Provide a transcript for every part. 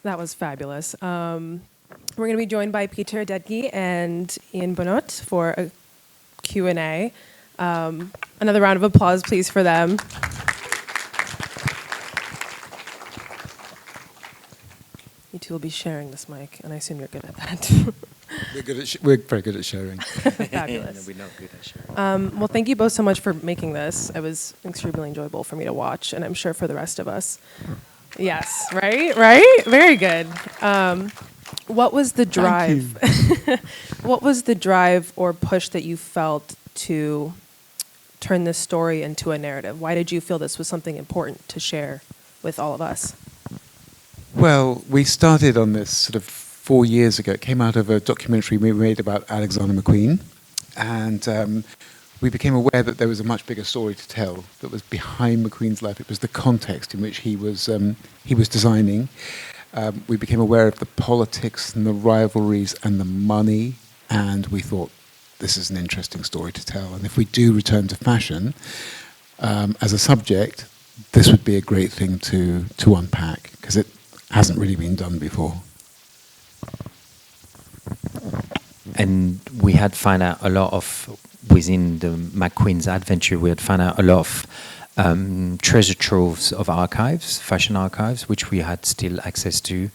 That was fabulous. We're going to be joined by Peter Ettedgui and Ian Bonhôte for a Q&A. Another round of applause, please, for them. You two will be sharing this mic, and I assume you're good at that. We're very good at sharing. Fabulous. We're not good at sharing. Well, thank you both so much for making this. It was extremely enjoyable for me to watch, and I'm sure for the rest of us. Yes, right? Very good. What was the drive? What was the drive or push that you felt to turn this story into a narrative? Why did you feel this was something important to share with all of us? Well, we started on this sort of 4 years ago. It came out of a documentary we made about Alexander McQueen, and we became aware that there was a much bigger story to tell that was behind McQueen's life. It was the context in which he was designing. We became aware of the politics and the rivalries and the money, and we thought, this is an interesting story to tell. And if we do return to fashion as a subject, this would be a great thing to unpack, because it hasn't really been done before. And we had found out a lot of, within the McQueen's adventure, we had found out a lot of treasure troves of archives, fashion archives, which we had still access to.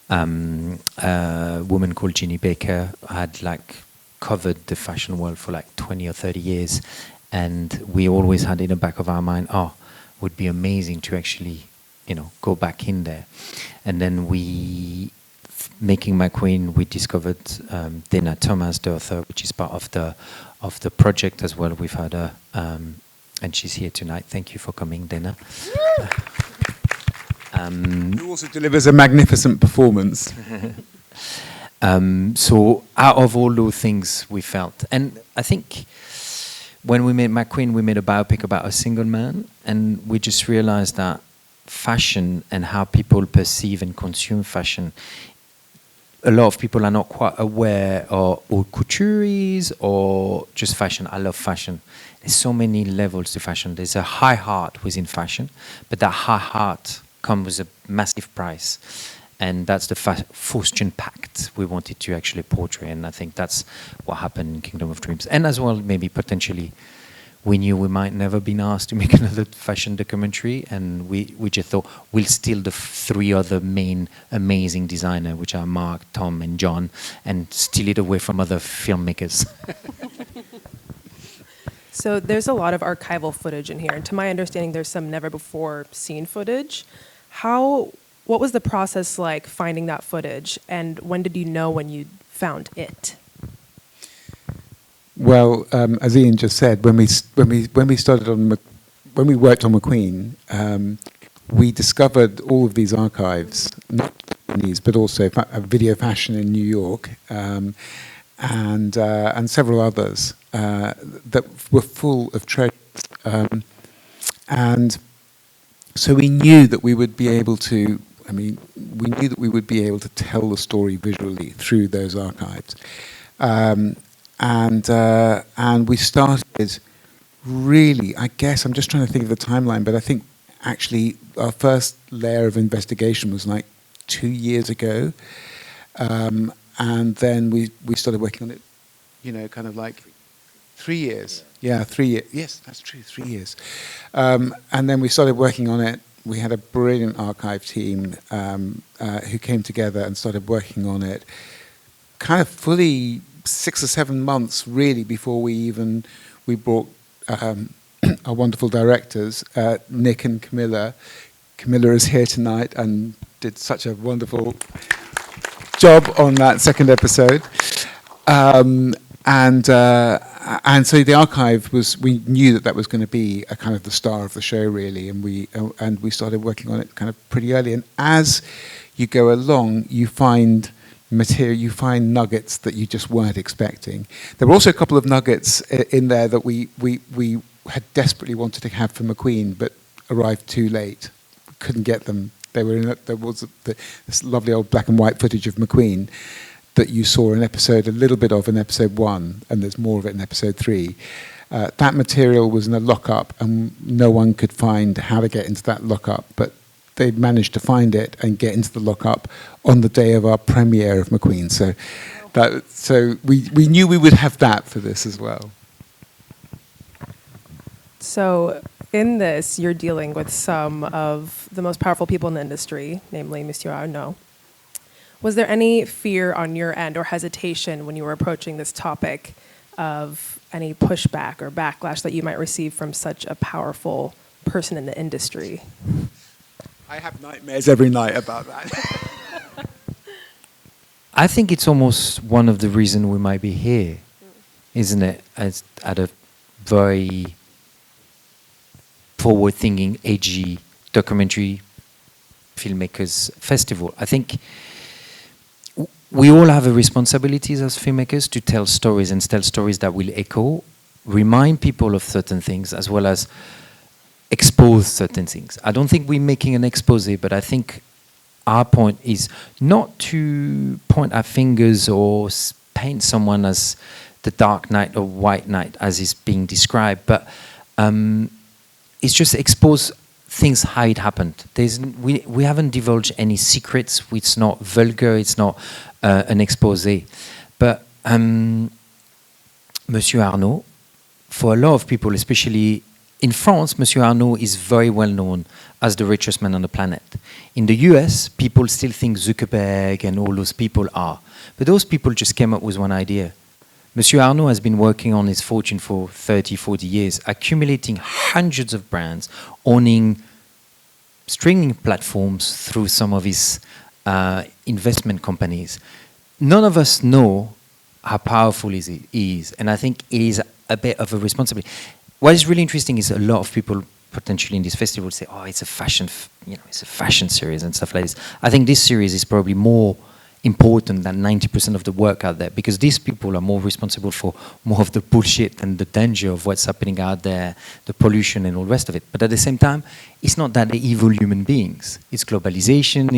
A woman called Ginny Baker had covered the fashion world for 20 or 30 years, and we always had in the back of our mind, would be amazing to actually, go back in there. And then making McQueen, we discovered Dana Thomas, the author, which is part of the project as well. We've had her, and she's here tonight. Thank you for coming, Dana. Who also delivers a magnificent performance. So out of all those things we felt, and I think when we made McQueen, we made a biopic about a single man, and we just realized that fashion and how people perceive and consume fashion, a lot of people are not quite aware of haute couture is or just fashion. I love fashion. There's so many levels to fashion. There's a high heart within fashion, but that high heart comes with a massive price. And that's the Faustian pact we wanted to actually portray. And I think that's what happened in Kingdom of Dreams. And as well, maybe potentially, we knew we might never been asked to make another fashion documentary. And we just thought we'll steal the 3 other main amazing designers, which are Marc, Tom, and John, and steal it away from other filmmakers. So there's a lot of archival footage in here. And to my understanding, there's some never-before-seen footage. What was the process like finding that footage, and when did you know when you found it? Well, as Ian just said, when we started when we worked on McQueen, we discovered all of these archives, not these, but also video fashion in New York, and several others that were full of treasures, and so we knew that we would be able to. We knew that we would be able to tell the story visually through those archives, and we started really. I guess I'm just trying to think of the timeline, but I think actually our first layer of investigation was 2 years ago, and then we started working on it, kind of 3 years. Yeah, 3 years. Yes, that's true. 3 years, and then we started working on it. We had a brilliant archive team who came together and started working on it kind of fully 6 or 7 months, really, before we brought our wonderful directors, Nick and Camilla. Camilla is here tonight and did such a wonderful job on that second episode. And so the archive we knew that was going to be a kind of the star of the show, really, and we started working on it kind of pretty early. And as you go along, you find material, you find nuggets that you just weren't expecting. There were also a couple of nuggets in there that we had desperately wanted to have for McQueen, but arrived too late. We couldn't get them. There was this lovely old black and white footage of McQueen that you saw a little bit of in episode 1, and there's more of it in episode 3. That material was in a lockup, and no one could find how to get into that lockup. But they managed to find it and get into the lockup on the day of our premiere of McQueen. So we knew we would have that for this as well. So in this, you're dealing with some of the most powerful people in the industry, namely Monsieur Arnault. Was there any fear on your end or hesitation when you were approaching this topic of any pushback or backlash that you might receive from such a powerful person in the industry? I have nightmares every night about that. I think it's almost one of the reasons we might be here, isn't it? As at a very forward-thinking, edgy documentary filmmakers festival. I think we all have a responsibility as filmmakers to tell stories and tell stories that will echo, remind people of certain things, as well as expose certain things. I don't think we're making an expose, but I think our point is not to point our fingers or paint someone as the dark knight or white knight as is being described, but it's just expose things how it happened. We haven't divulged any secrets. It's not vulgar. It's not an expose. But Monsieur Arnault, for a lot of people, especially in France, Monsieur Arnault is very well known as the richest man on the planet. In the US, people still think Zuckerberg and all those people are. But those people just came up with one idea. Monsieur Arnault has been working on his fortune for 30, 40 years, accumulating hundreds of brands, owning streaming platforms through some of his investment companies. None of us know how powerful he is, and I think it is a bit of a responsibility. What is really interesting is a lot of people potentially in this festival say, "Oh, it's a fashion, it's a fashion series and stuff like this." I think this series is probably more important than 90% of the work out there, because these people are more responsible for more of the bullshit and the danger of what's happening out there, the pollution and all the rest of it. But at the same time, it's not that they're evil human beings. It's globalization.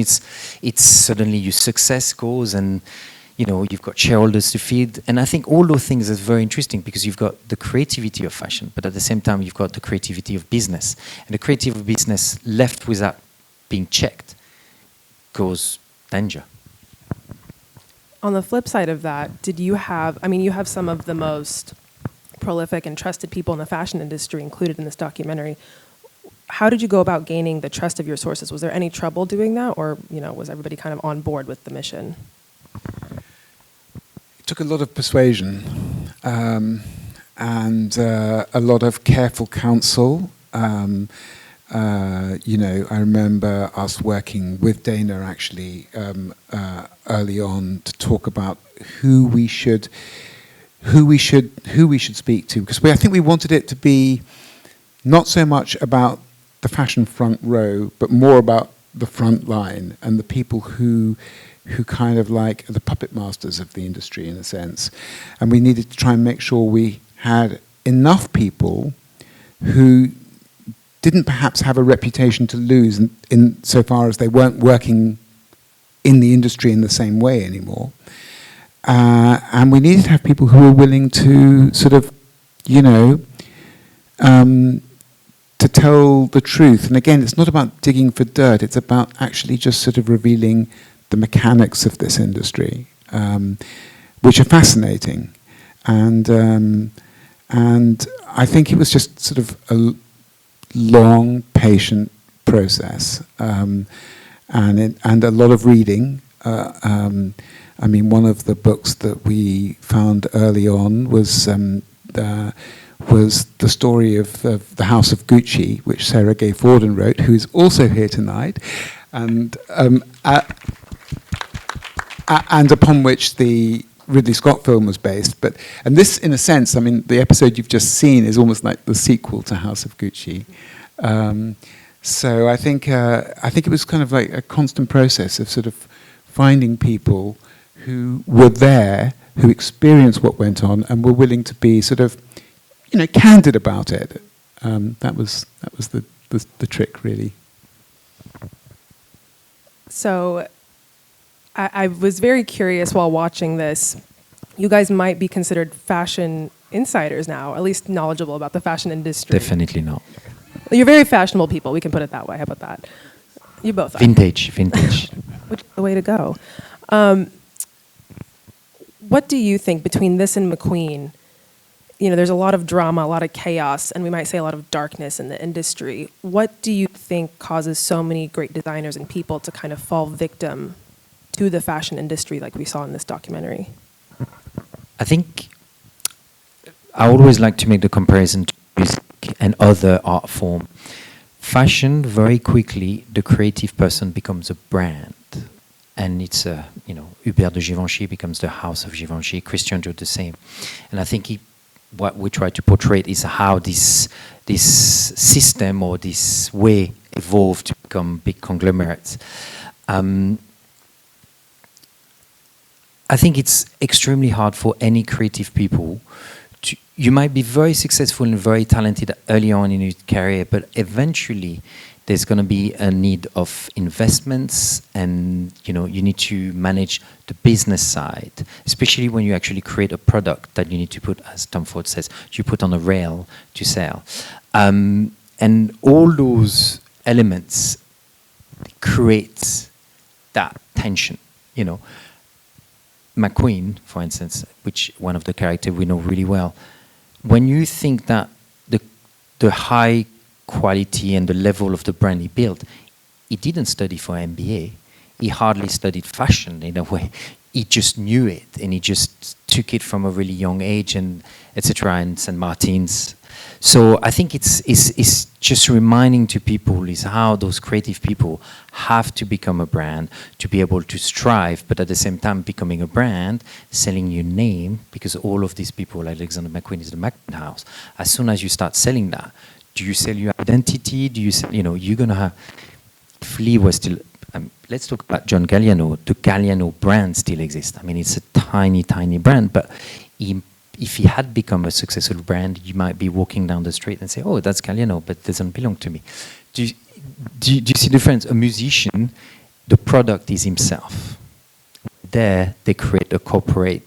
It's suddenly your success goes, and you've got shareholders to feed. And I think all those things are very interesting, because you've got the creativity of fashion, but at the same time, you've got the creativity of business. And the creative business left without being checked goes danger. On the flip side of that, you have some of the most prolific and trusted people in the fashion industry included in this documentary. How did you go about gaining the trust of your sources? Was there any trouble doing that, or was everybody kind of on board with the mission? It took a lot of persuasion and a lot of careful counsel. I remember us working with Dana actually early on to talk about who we should speak to, because I think we wanted it to be not so much about the fashion front row, but more about the front line and the people who kind of like the puppet masters of the industry in a sense. And we needed to try and make sure we had enough people who didn't perhaps have a reputation to lose in so far as they weren't working in the industry in the same way anymore. And we needed to have people who were willing to sort of, to tell the truth. And again, it's not about digging for dirt. It's about actually just sort of revealing the mechanics of this industry, which are fascinating. And I think it was just sort of a long, patient process, and a lot of reading. One of the books that we found early on was the story of the House of Gucci, which Sarah Gay Forden wrote, who is also here tonight, and upon which the Ridley Scott film was based. And this, in a sense, the episode you've just seen is almost like the sequel to House of Gucci. So I think it was kind of like a constant process of sort of finding people who were there, who experienced what went on, and were willing to be sort of, candid about it. That was the trick, really. So I was very curious while watching this. You guys might be considered fashion insiders now, at least knowledgeable about the fashion industry. Definitely not. You're very fashionable people. We can put it that way. How about that? You both are. Vintage. Which is the way to go. What do you think between this and McQueen? You know, there's a lot of drama, a lot of chaos, and we might say a lot of darkness in the industry. What do you think causes so many great designers and people to kind of fall victim to the fashion industry like we saw in this documentary? I think I always like to make the comparison to music and other art form. Fashion, very quickly, the creative person becomes a brand. And it's, Hubert de Givenchy becomes the house of Givenchy, Christian Dior the same. And I think what we try to portray is how this system or this way evolved to become big conglomerates. I think it's extremely hard for any creative people you might be very successful and very talented early on in your career, but eventually there's going to be a need of investments, and you need to manage the business side, especially when you actually create a product that you need to put, as Tom Ford says, you put on a rail to sell. And all those elements create that tension, McQueen, for instance, which one of the characters we know really well, when you think that the high quality and the level of the brand he built, he didn't study for MBA. He hardly studied fashion in a way. He just knew it, and he just took it from a really young age, and etc. and St. Martin's. So I think it's just reminding to people is how those creative people have to become a brand to be able to strive, but at the same time becoming a brand, selling your name, because all of these people, Alexander McQueen is the McQueen house. As soon as you start selling that, do you sell your identity? Do you sell, you're going to have, Flea was still, let's talk about John Galliano. The Galliano brand still exists. I mean, it's a tiny, tiny brand, but if he had become a successful brand, you might be walking down the street and say, oh, that's Galliano, but it doesn't belong to me. Do you see the difference? A musician, the product is himself. There, they create a corporate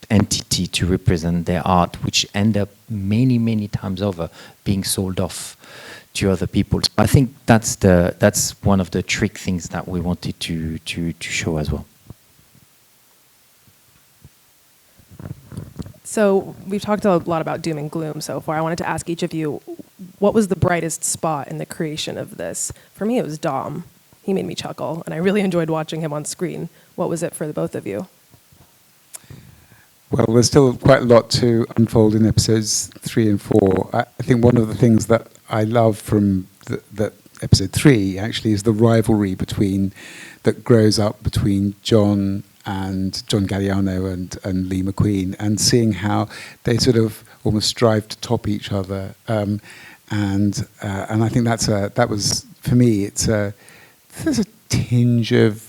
entity to represent their art, which end up many, many times over being sold off to other people. So I think that's one of the trick things that we wanted to show as well. So we've talked a lot about doom and gloom so far. I wanted to ask each of you, what was the brightest spot in the creation of this? For me, it was Dom. He made me chuckle, and I really enjoyed watching him on screen. What was it for the both of you? Well, there's still quite a lot to unfold in episodes 3 and 4. I think one of the things that I love from the episode 3 actually is the rivalry that grows up between John Galliano and Lee McQueen, and seeing how they sort of almost strive to top each other. And I think that was for me. There's a tinge of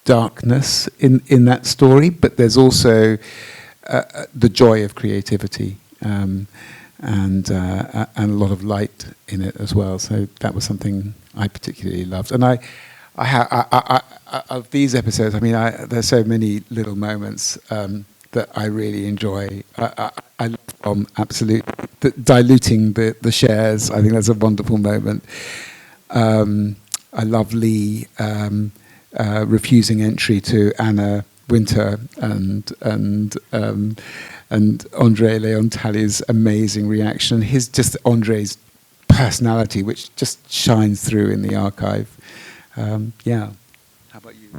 darkness in that story, but there's also the joy of creativity and a lot of light in it as well. So that was something I particularly loved. And I of these episodes, I mean, there's so many little moments that I really enjoy. I love absolutely diluting the shares. I think that's a wonderful moment. I love Lee refusing entry to Anna Wintour and André Léon Tally's amazing reaction. André's personality, which just shines through in the archive. Yeah. How about you?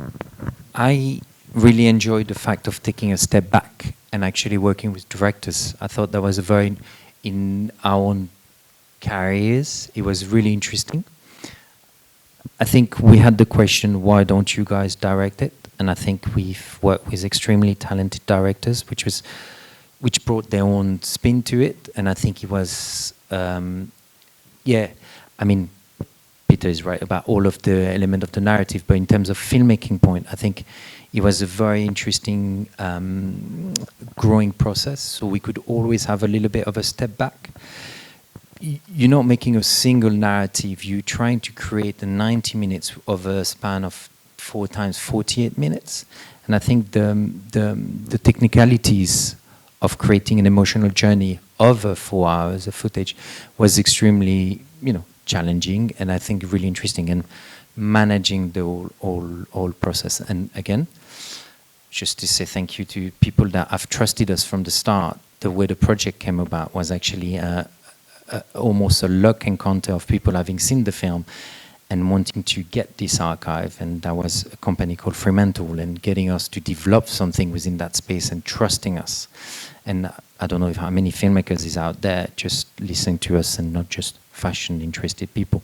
I really enjoyed the fact of taking a step back and actually working with directors. I thought that was in our own careers, it was really interesting. I think we had the question, why don't you guys direct it? And I think we've worked with extremely talented directors, which brought their own spin to it. And I think it was, Peter is right about all of the element of the narrative, but in terms of filmmaking point, I think it was a very interesting growing process. So we could always have a little bit of a step back. You're not making a single narrative. You're trying to create 90 minutes of a span of 4 times 48 minutes. And I think the technicalities of creating an emotional journey over 4 hours of footage was extremely, challenging, and I think really interesting. And managing the whole process. And again, just to say thank you to people that have trusted us from the start. The way the project came about was actually almost a luck encounter of people having seen the film and wanting to get this archive, and that was a company called Fremantle, and getting us to develop something within that space and trusting us. And I don't know how many filmmakers is out there just listening to us and not just fashion-interested people.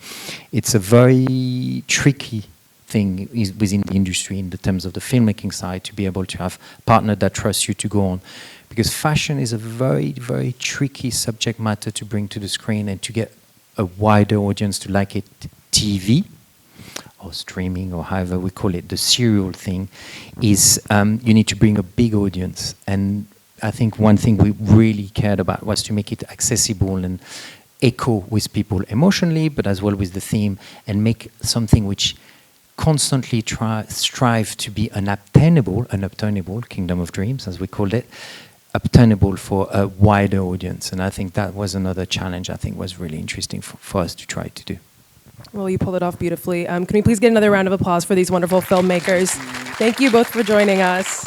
It's a very tricky thing within the industry in the terms of the filmmaking side, to be able to have a partner that trusts you to go on. Because fashion is a very, very tricky subject matter to bring to the screen, and to get a wider audience to like it, TV or streaming or however we call it, the serial thing, is you need to bring a big audience. And I think one thing we really cared about was to make it accessible and echo with people emotionally, but as well with the theme, and make something which constantly strive to be unobtainable, Kingdom of Dreams, as we called it, obtainable for a wider audience. And I think that was another challenge I think was really interesting for us to try to do. Well, you pulled it off beautifully. Can we please get another round of applause for these wonderful filmmakers? Thank you both for joining us.